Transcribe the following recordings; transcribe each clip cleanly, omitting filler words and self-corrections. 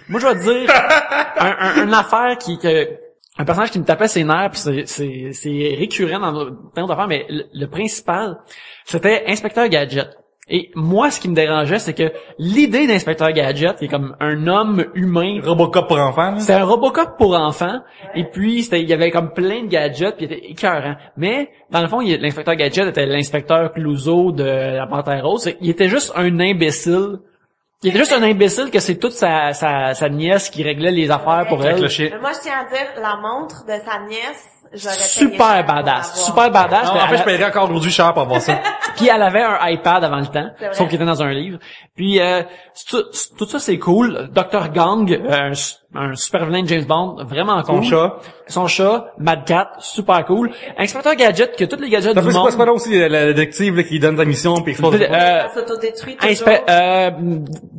Moi, je vais te dire une affaire un personnage qui me tapait ses nerfs, puis c'est récurrent dans plein d'autres affaires, mais le principal, c'était Inspecteur Gadget. Et moi, ce qui me dérangeait, c'est que l'idée d'Inspecteur Gadget, qui est comme un homme humain... Robocop pour enfants, là. C'était un Robocop pour enfants, et puis il y avait comme plein de gadgets, puis il était écœurant. Mais, dans le fond, l'Inspecteur Gadget était l'inspecteur Clouseau de la Panthère Rose. Il était juste un imbécile. Il était juste un imbécile que c'est toute sa nièce qui réglait les affaires pour elle. Moi, je tiens à dire, la montre de sa nièce, j'aurais payé Super cher pour badass. l'avoir. Super badass. Non, en fait, je paierais encore aujourd'hui cher pour avoir ça. Puis elle avait un iPad avant le temps, C'est vrai. sauf qu'il était dans un livre. Puis tout ça c'est cool. Dr. Gang, un super vilain de James Bond, vraiment cool. Son chat, Mad Cat, super cool. Inspecteur Gadget, que tous les gadgets du monde. C'est pas là aussi le détective là, qui donne sa mission puis il faut... Ça s'autodétruit toujours.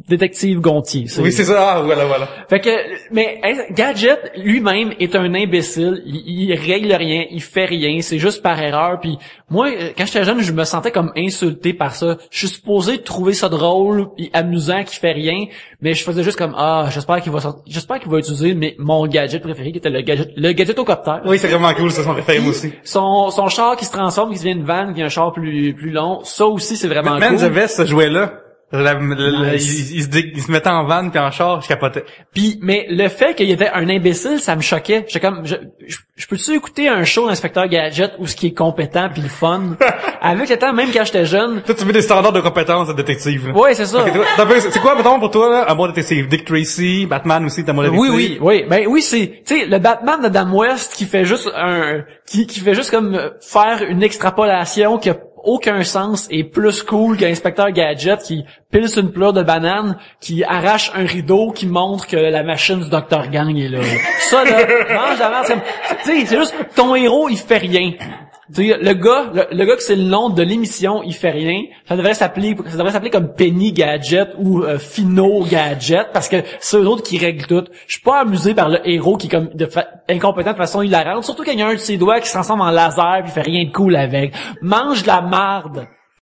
Détective Gontier. Oui, c'est ça. Ah, voilà. Fait que, mais Gadget lui-même est un imbécile. Il règle rien, il fait rien. C'est juste par erreur. Puis moi, quand j'étais jeune, je me sentais comme insulté par ça. Je suis supposé trouver ça drôle, et amusant, qu'il fait rien, mais je faisais juste comme j'espère qu'il va utiliser mon gadget préféré, qui était le gadgetocoptère. Oui, c'est vraiment cool, ça, son préféré aussi. Son char qui se transforme, qui devient une vanne, qui est un char plus long. Ça aussi, c'est vraiment cool. j'avais ce jouet-là. Il se mettait en vanne puis en char, je capotais. Puis, mais le fait qu'il était un imbécile, ça me choquait. J'étais comme, je peux-tu écouter un show d'Inspecteur Gadget où ce qui est compétent puis le fun? Avec le temps, même quand j'étais jeune. Toi, tu mets des standards de compétences de détective, là. Ouais, c'est ça. Okay, c'est quoi, mettons, pour toi, là, un bon détective? Dick Tracy, Batman aussi, t'as un bon détective? Oui. Ben oui, c'est, tu sais, le Batman de Adam West qui fait juste qui fait juste comme faire une extrapolation qui a aucun sens et plus cool qu'Inspecteur Gadget qui pile sur une pleure de banane, qui arrache un rideau qui montre que la machine du Dr. Gang est là. Ça, là, mange la merde, tu sais, c'est juste, ton héros, il fait rien. Tu sais, le gars que c'est le nom de l'émission, il fait rien. Ça devrait s'appeler comme Penny Gadget ou Fino Gadget, parce que c'est eux autres qui règlent tout. Je suis pas amusé par le héros qui est comme incompétent de façon hilarante, surtout quand il y a un de ses doigts qui se transforme en laser puis il fait rien de cool avec. Mange de la marde.